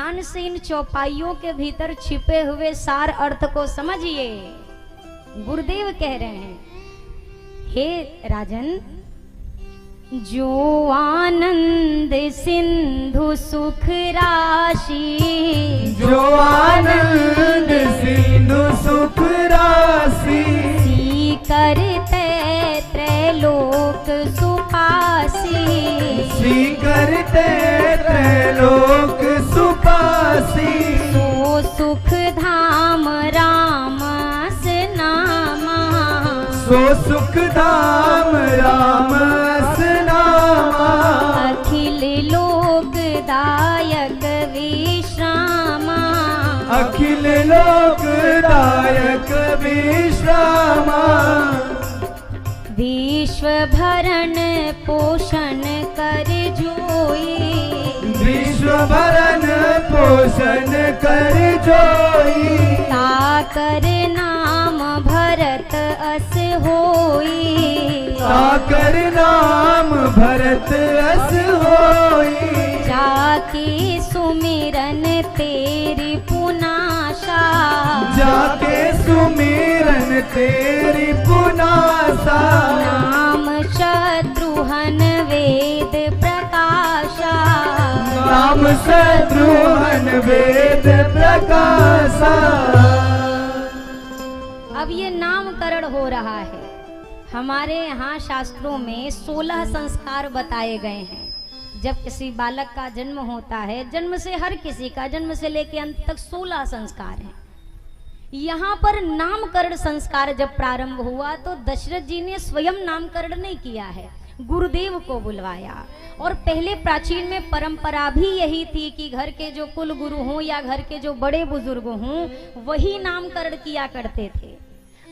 ध्यान से इन चौपाइयों के भीतर छिपे हुए सार अर्थ को समझिए। गुरुदेव कह रहे हैं, हे राजन, जो आनंद सिंधु सुख राशि, जो आनंद सिंधु सुख राशि, करते त्रैलोक सुपासी, करते त्रैलोक सुपासी, सो सुख धाम राम नामा, सो सुख धाम राम नामा, अखिल लोक दायक विश्रामा, अखिल लोक दायक विश्रामा, विश्व भरण पोषण कर जोई, विश्व भरण पोषण कर जोई, ताकर नाम भरत अस होई, ताकर नाम भरत अस होई, जाके सुमिरन तेरी पुनाशा, जाके सुमिरन तेरी पुनासा, नाम शत्रुहन वेद प्रकाशा, नाम शत्रुहन वेद प्रकाशा। अब ये नामकरण हो रहा है। हमारे यहाँ शास्त्रों में 16 संस्कार बताए गए हैं। जब किसी बालक का जन्म होता है, जन्म से हर किसी का, जन्म से लेकर अंत तक 16 संस्कार हैं। यहाँ पर नामकरण संस्कार जब प्रारंभ हुआ तो दशरथ जी ने स्वयं नामकरण नहीं किया है, गुरुदेव को बुलवाया। और पहले प्राचीन में परंपरा भी यही थी कि घर के जो कुल गुरु हों या घर के जो बड़े बुजुर्ग हों वही नामकरण किया करते थे।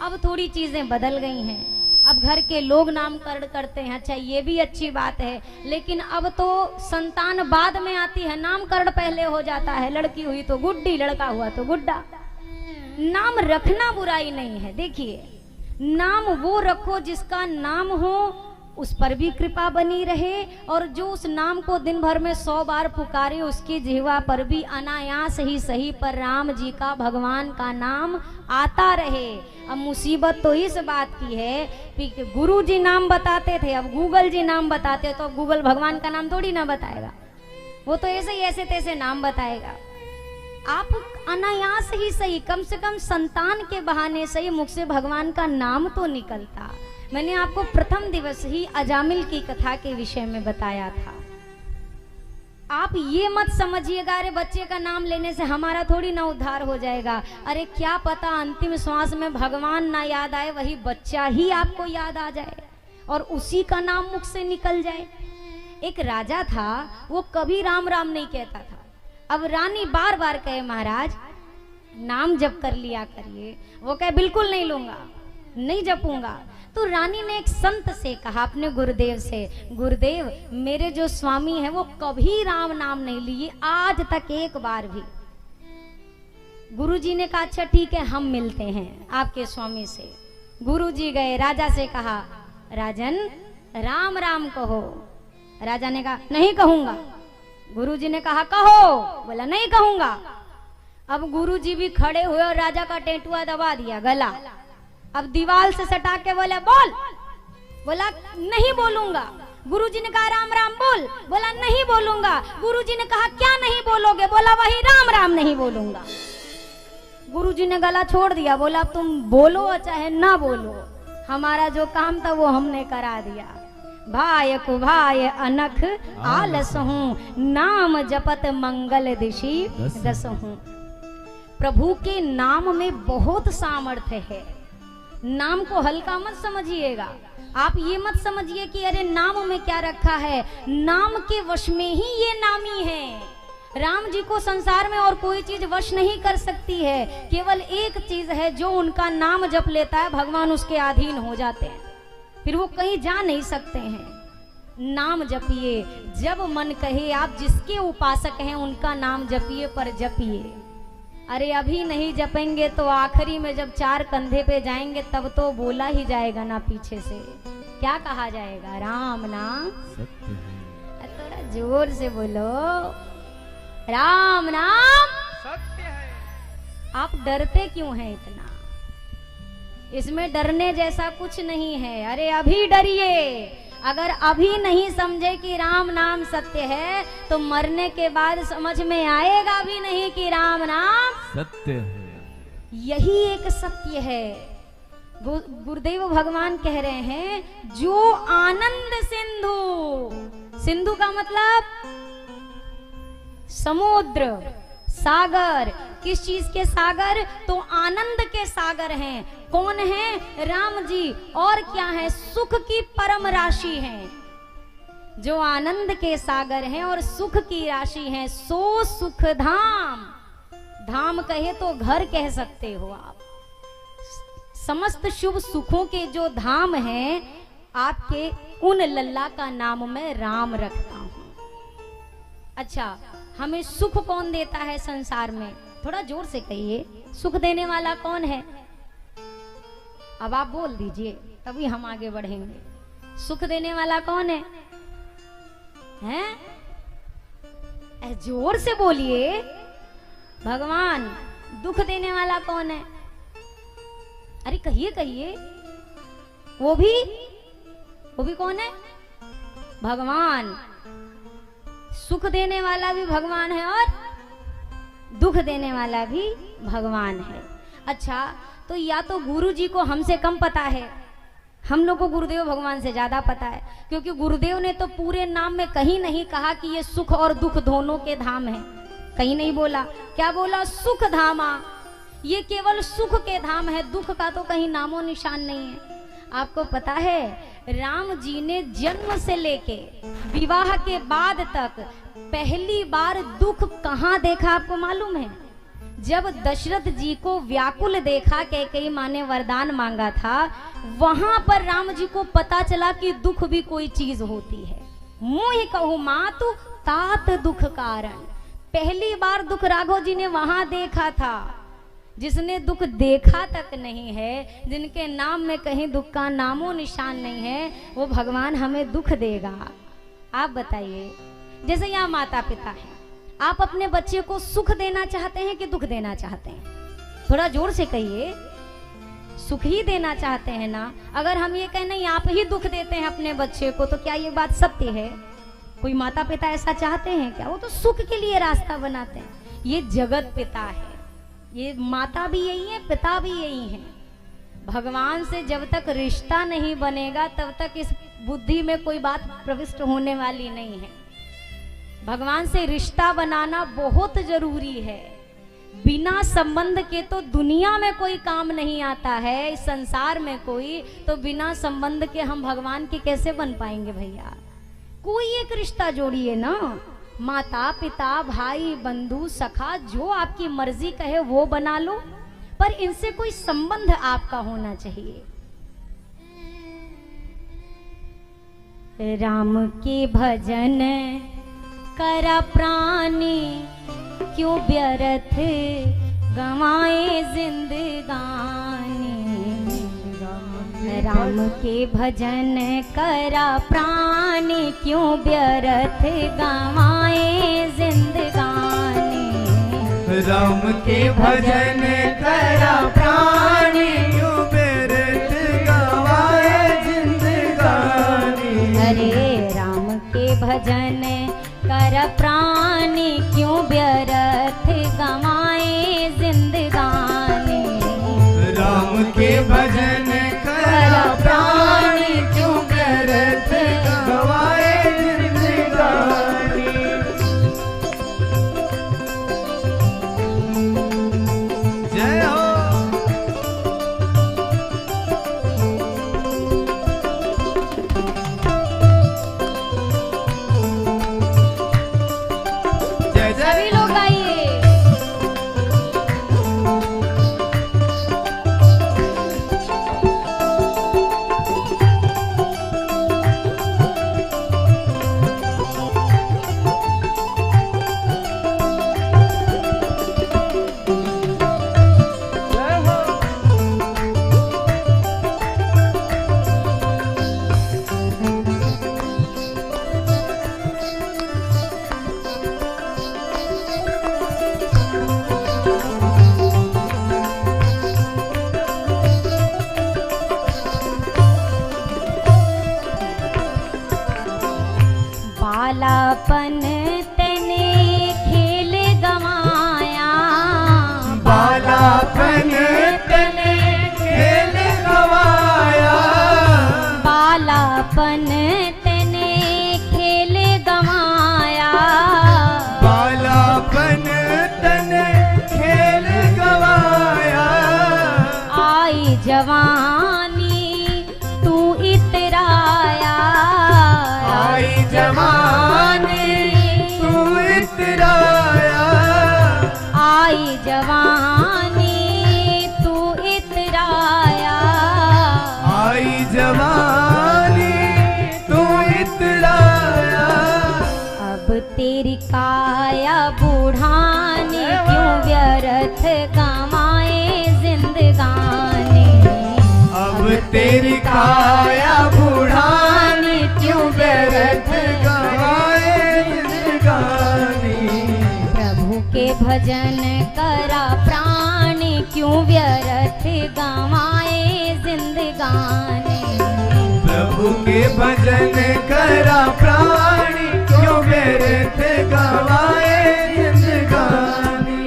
अब थोड़ी चीजें बदल गई हैं, अब घर के लोग नामकरण करते हैं। अच्छा, ये भी अच्छी बात है, लेकिन अब तो संतान बाद में आती है, नामकरण पहले हो जाता है। लड़की हुई तो गुड्डी, लड़का हुआ तो गुड्डा। नाम रखना बुराई नहीं है। देखिए, नाम वो रखो जिसका नाम हो, उस पर भी कृपा बनी रहे, और जो उस नाम को दिन भर में 100 बार पुकारे उसकी जिह्वा पर भी अनायास ही सही पर राम जी का, भगवान का नाम आता रहे। अब मुसीबत तो इस बात की है कि गुरु जी नाम बताते थे, अब गूगल जी नाम बताते, तो अब गूगल भगवान का नाम थोड़ी ना बताएगा, वो तो ऐसे ही ऐसे तैसे नाम बताएगा। आप अनायास ही सही, कम से कम संतान के बहाने सही मुख से भगवान का नाम तो निकलता। मैंने आपको प्रथम दिवस ही अजामिल की कथा के विषय में बताया था। आप ये मत समझिएगा अरे बच्चे का नाम लेने से हमारा थोड़ी ना उद्धार हो जाएगा। अरे क्या पता अंतिम श्वास में भगवान ना याद आए, वही बच्चा ही आपको याद आ जाए और उसी का नाम मुख से निकल जाए। एक राजा था, वो कभी राम राम नहीं कहता था। अब रानी बार बार कहे महाराज नाम जप कर लिया करिए, वो कहे बिल्कुल नहीं लूंगा, नहीं जपूंगा। तो रानी ने एक संत से कहा, अपने गुरुदेव से, गुरुदेव मेरे जो स्वामी हैं वो कभी राम नाम नहीं लिए आज तक एक बार भी। गुरुजी ने कहा अच्छा ठीक है, हम मिलते हैं आपके स्वामी से। गुरुजी गए, राजा से कहा राजन राम राम कहो। राजा ने कहा नहीं कहूंगा। गुरुजी ने कहा कहो। बोला नहीं कहूंगा। अब गुरुजी भी खड़े हुए और राजा का टेटुआ दबा दिया, गला। अब दीवार से सटा के बोले बोल। बोला नहीं बोलूंगा। गुरुजी ने कहा राम राम बोल। बोला नहीं बोलूंगा। गुरुजी ने कहा क्या नहीं बोलोगे? बोला वही राम राम नहीं बोलूंगा। गुरुजी ने गला छोड़ दिया, बोला तुम बोलो चाहे ना बोलो, हमारा जो काम था वो हमने करा दिया। भाय कुभाय अनख आलस हूँ, नाम जपत मंगल दिशि दस हूँ। प्रभु के नाम में बहुत सामर्थ्य है। नाम को हल्का मत समझिएगा। आप ये मत समझिए कि अरे नाम में क्या रखा है, नाम के वश में ही ये नामी है। राम जी को संसार में और कोई चीज वश नहीं कर सकती है। केवल एक चीज है, जो उनका नाम जप लेता है भगवान उसके अधीन हो जाते हैं, फिर वो कहीं जा नहीं सकते हैं। नाम जपिए, जब मन कहे आप जिसके उपासक हैं उनका नाम जपिए, पर जपिए। अरे अभी नहीं जपेंगे तो आखिरी में जब चार कंधे पे जाएंगे तब तो बोला ही जाएगा ना पीछे से, क्या कहा जाएगा? राम नाम सत्य है। थोड़ा जोर से बोलो। राम नाम सत्य है। आप डरते क्यों हैं इतना? इसमें डरने जैसा कुछ नहीं है। अरे अभी डरिए। अगर अभी नहीं समझे कि राम नाम सत्य है तो मरने के बाद समझ में आएगा भी नहीं कि राम नाम सत्य है। यही एक सत्य है। गुरुदेव भगवान कह रहे हैं जो आनंद सिंधु, सिंधु का मतलब समुद्र, सागर। किस चीज के सागर? तो आनंद के सागर हैं। कौन है? राम जी। और क्या है? सुख की परम राशि हैं। जो आनंद के सागर हैं और सुख की राशि हैं, सो सुख धाम। धाम कहे तो घर कह सकते हो आप। समस्त शुभ सुखों के जो धाम हैं, आपके उन लल्ला का नाम मैं राम रखता हूं। अच्छा, हमें सुख कौन देता है संसार में? थोड़ा जोर से कहिए, सुख देने वाला कौन है? अब आप बोल दीजिए, तभी हम आगे बढ़ेंगे। सुख देने वाला कौन है? हैं? जोर से बोलिए। भगवान। दुख देने वाला कौन है? अरे कहिए कहिए। वो भी कौन है? भगवान। सुख देने वाला भी भगवान है और दुख देने वाला भी भगवान है। अच्छा, तो या तो गुरु जी को हमसे कम पता है, हम लोग को गुरुदेव भगवान से ज्यादा पता है, क्योंकि गुरुदेव ने तो पूरे नाम में कहीं नहीं कहा कि ये सुख और दुख दोनों के धाम है। कहीं नहीं बोला। क्या बोला? सुख धामा। ये केवल सुख के धाम है, दुख का तो कहीं नामो निशान नहीं है। आपको पता है, राम जी ने जन्म से लेके विवाह के बाद तक पहली बार दुख कहाँ देखा आपको मालूम है? जब दशरथ जी को व्याकुल देखा, कैकेयी माँ ने वरदान मांगा था, वहां पर राम जी को पता चला कि दुख भी कोई चीज होती है। मुँह कहूँ मातु तात दुख कारण। पहली बार दुख राघव जी ने वहां देखा था। जिसने दुख देखा तक नहीं है, जिनके नाम में कहीं दुख का नामो निशान नहीं है, वो भगवान हमें दुख देगा। आप बताइए, जैसे यहाँ माता पिता है, आप अपने बच्चे को सुख देना चाहते हैं कि दुख देना चाहते हैं? थोड़ा जोर से कहिए। सुख ही देना चाहते हैं ना? अगर हम ये कहें नहीं आप ही दुख देते हैं अपने बच्चे को, तो क्या ये बात सत्य है? कोई माता पिता ऐसा चाहते हैं क्या? वो तो सुख के लिए रास्ता बनाते हैं। ये जगत पिता है, ये माता भी यही है, पिता भी यही है। भगवान से जब तक रिश्ता नहीं बनेगा तब तक इस बुद्धि में कोई बात प्रविष्ट होने वाली नहीं है। भगवान से रिश्ता बनाना बहुत जरूरी है। बिना संबंध के तो दुनिया में कोई काम नहीं आता है, इस संसार में कोई, तो बिना संबंध के हम भगवान के कैसे बन पाएंगे भैया? कोई एक रिश्ता जोड़िए ना। माता पिता भाई बंधु सखा जो आपकी मर्जी कहे वो बना लो, पर इनसे कोई संबंध आपका होना चाहिए। राम के भजन करा प्राणी, क्यों व्यर्थ गंवाए जिंदगानी। राम के भजन करा प्राणी, क्यों व्यर्थ गंवाए जिंदगानी। राम के भजन करा प्राणी, क्यों व्यर्थ गंवाए जिंदगानी। अरे राम के भजन कर प्राणी, क्यों व्यर्थ गंवाए जिंदगानी। राम के भजन करा प्राणी, क्यों व्यर्थ गंवाए जिंदगानी। जय हो। जवानी तू इतराया, आई जवानी तू इतराया, आई जवानी तू इतराया, आई जवानी तू इतराया। अब तेरी काया बूढ़ाने क्यों व्यर्थ गंवाए जिंदगानी, अब तेरी काया बूढ़ानी क्यों व्यर्थ गवाए जिंदगानी। प्रभु के भजन करा प्राण क्यों व्यर्थ गंवाए जिंदगानी, प्रभु के भजन करा प्राणी क्यों व्यर्थ गवाए जिंदगानी।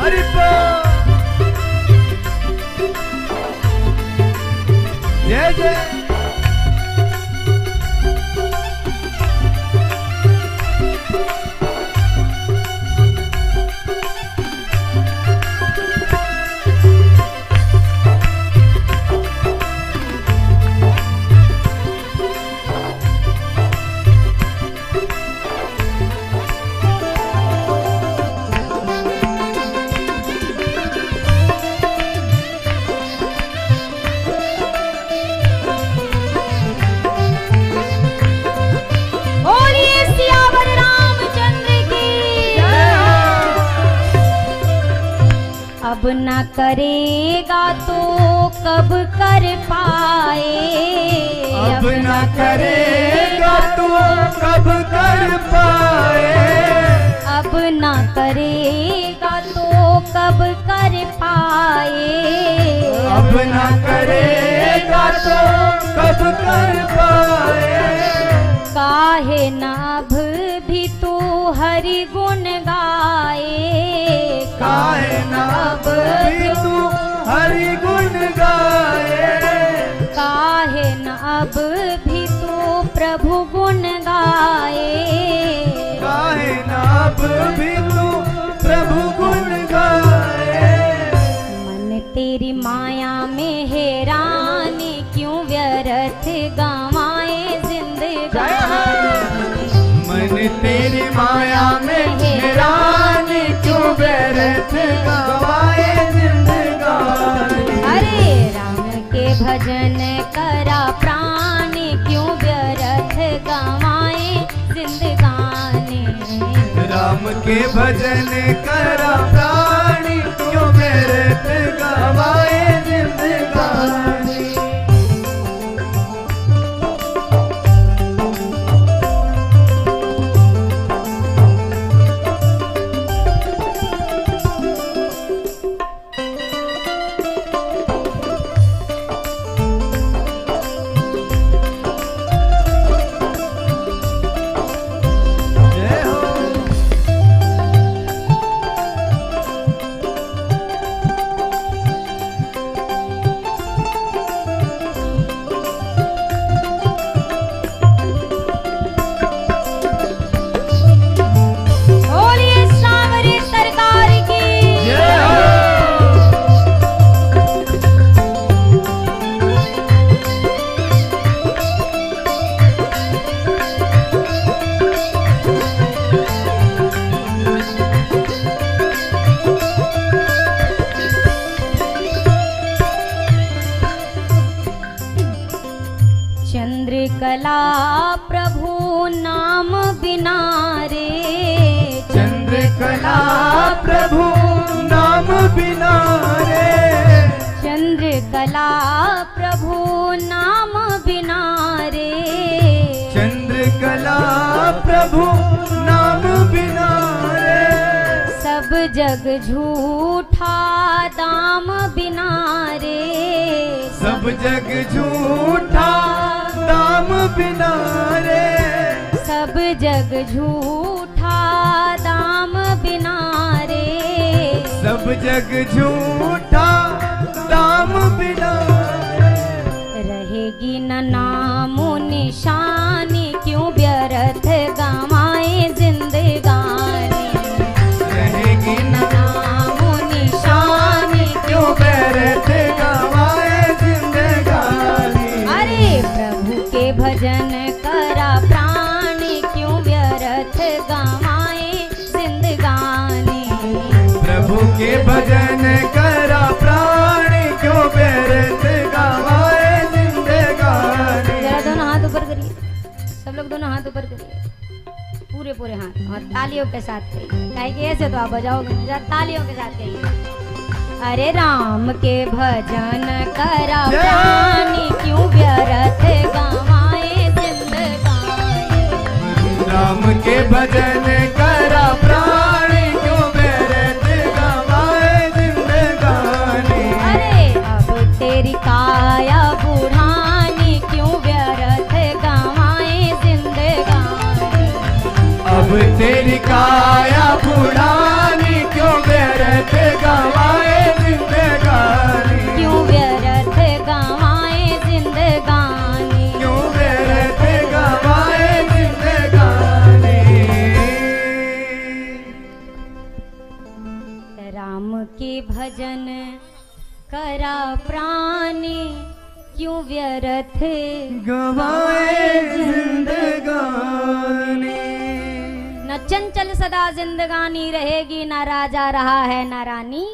हरि बोल, जय जय। बोलिए सियावर रामचंद्र की। अब न करेगा तो कब कर पाए, अब न करेगा तो कब कर पाए, अब न करेगा तो कब कर पाए, अब न करेगा तो कब कर पाए। काहे नभ भी तू हरि गुण गाए, काहे नभ भी तू हरि गुण गाए, काहे नभ भी तू प्रभु गुण गाए, काहे नभ भी तू प्रभु गुण गाए। मन तेरी माया में हैरानी क्यों व्यर्थ गंवाए जिंदगानी, मन तेरी माया में हैरानी क्यों व्यर्थ गवाए जिंदगानी। हरे राम के भजन करा प्राण क्यों व्यर्थ गंवाए जिंदगानी, राम के भजन करा प्राणी क्यों व्यर्थ गवाए जिंदगानी। जय हो। बोलिए सांवरी सरकार की। जय हो। चंद्रकला प्रभु नाम बिना रे, चंद्रकला प्रभु नाम बिना रे, चंद्रकला प्रभु नाम बिना रे, चंद्रकला प्रभु नाम बिना रे। सब जग झूठा दाम बिना रे, सब जग झूठा दाम बिना रे, सब जग झूठा दाम बिना रे, सब जग झूठा दाम बिना रे। रहेगी न नामो निशानी क्यों व्यर्थ गंवाए जिंदगानी, भजन करा प्राण, क्यों व्यर्थ गवाए जिंदगानी। प्रभु के भजन करा प्राण, क्यों व्यर्थ गवाए जिंदगानी। जरा दोनों हाथ ऊपर करिए, सब लोग दोनों हाथ ऊपर करिए, पूरे पूरे हाथ, और तालियों के साथ कहिए, काहे कि ऐसे तो आप बजाओगे, जरा तालियों के साथ कहिए। अरे राम के भजन करा प्राण, क्यों व्यर्थ गवाए जिंदगानी। राम के भजन करा प्राण, क्यों व्यर्थ गवाए जिंदगानी। अरे अब तेरी काया बुढ़ानी, क्यों व्यर्थ गवाए जिंदगानी। अब तेरी काया बुढ़ानी, क्यों व्यर्थ गवाए जिंदगानी। क्यों व्यर्थ गवाए जिंदगानी। क्यों व्यर्थ गवाए जिंदगानी। राम के भजन करा प्राण, क्यों व्यर्थ गवाए जिंदगानी। न चंचल सदा जिंदगानी रहेगी, ना राजा रहा है ना रानी।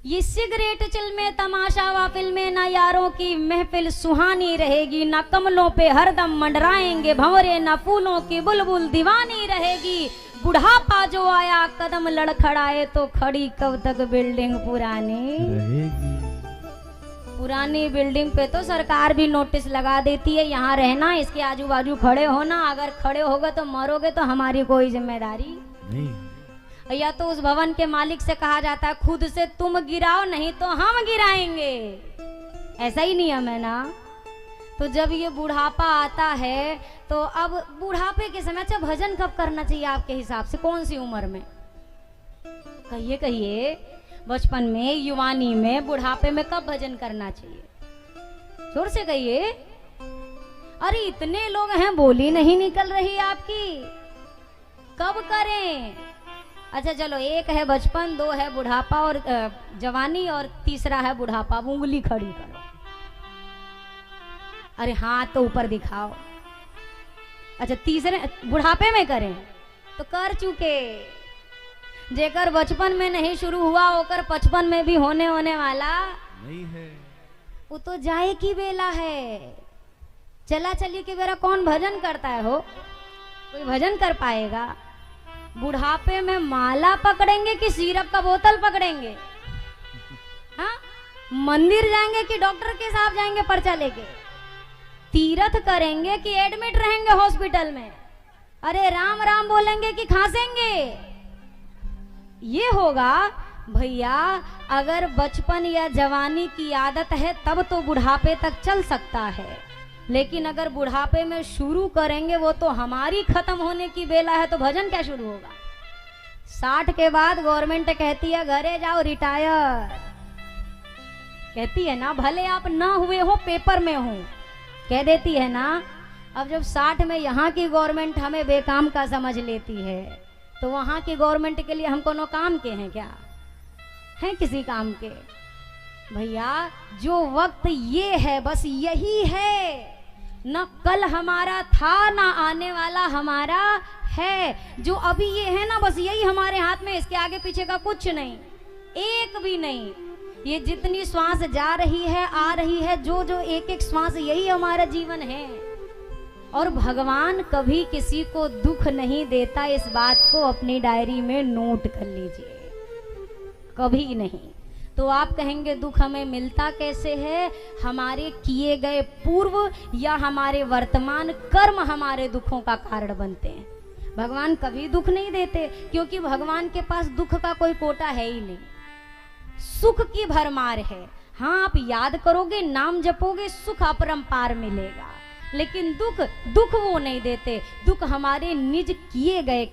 ये सिगरेट चिल में तमाशा व फिल्में, ना यारों की महफिल सुहानी रहेगी। ना कमलों पे हरदम मंडराएंगे भंवरे, ना फूलों की बुलबुल दीवानी रहेगी। बुढ़ापा जो आया कदम लड़खड़ाए, तो खड़ी कब तक बिल्डिंग पुरानी। पुरानी बिल्डिंग पे तो सरकार भी नोटिस लगा देती है, यहाँ रहना, इसके आजू बाजू खड़े होना, अगर खड़े होगे तो मरोगे तो हमारी कोई जिम्मेदारी नहीं। या तो उस भवन के मालिक से कहा जाता है खुद से तुम गिराओ, नहीं तो हम गिराएंगे, ऐसा ही नियम है ना। तो जब ये बुढ़ापा आता है, तो अब बुढ़ापे के समय अच्छा भजन कब करना चाहिए आपके हिसाब से, कौन सी उम्र में? कहिए कहिए, बचपन में, युवानी में, बुढ़ापे में कब भजन करना चाहिए? जोर से कहिए। अरे इतने लोग हैं, बोली नहीं निकल रही आपकी, कब करें? अच्छा चलो, एक है बचपन, दो है बुढ़ापा और जवानी, और तीसरा है बुढ़ापा। अब उंगली खड़ी करो, अरे हाथ तो ऊपर दिखाओ। अच्छा तीसरे बुढ़ापे में करें तो कर चुके, जेकर बचपन में नहीं शुरू हुआ होकर 55 में भी होने वाला नहीं है, वो तो जाए की बेला है। चला चली के बेरा कौन भजन करता है हो? कोई भजन कर पाएगा? बुढ़ापे में माला पकड़ेंगे कि सिरप का बोतल पकड़ेंगे? हाँ, मंदिर जाएंगे कि डॉक्टर के साथ जाएंगे पर्चा लेके? तीर्थ करेंगे कि एडमिट रहेंगे हॉस्पिटल में? अरे राम राम बोलेंगे कि खांसेंगे? ये होगा भैया। अगर बचपन या जवानी की आदत है तब तो बुढ़ापे तक चल सकता है, लेकिन अगर बुढ़ापे में शुरू करेंगे, वो तो हमारी खत्म होने की बेला है, तो भजन क्या शुरू होगा? 60 के बाद गवर्नमेंट कहती है घरे जाओ रिटायर, कहती है ना, भले आप ना हुए हो पेपर में हो, कह देती है ना। अब जब 60 में यहाँ की गवर्नमेंट हमें बेकाम का समझ लेती है, तो वहां की गवर्नमेंट के लिए हम कोनो काम के हैं क्या? हैं किसी काम के? भैया जो वक्त ये है बस यही है, न कल हमारा था ना आने वाला हमारा है। जो अभी ये है ना, बस यही हमारे हाथ में, इसके आगे पीछे का कुछ नहीं, एक भी नहीं। ये जितनी श्वास जा रही है, आ रही है, जो जो एक एक श्वास, यही हमारा जीवन है। और भगवान कभी किसी को दुख नहीं देता, इस बात को अपनी डायरी में नोट कर लीजिए, कभी नहीं। तो आप कहेंगे दुख हमें मिलता कैसे है? हमारे किए गए पूर्व या हमारे वर्तमान कर्म हमारे दुखों का कारण बनते हैं। भगवान कभी दुख नहीं देते, क्योंकि भगवान के पास दुख का कोई कोटा है ही नहीं, सुख की भरमार है। हाँ, आप याद करोगे, नाम जपोगे, सुख अपरंपार मिलेगा, लेकिन दुख वो नहीं देते। दुख हमारे निज किए गए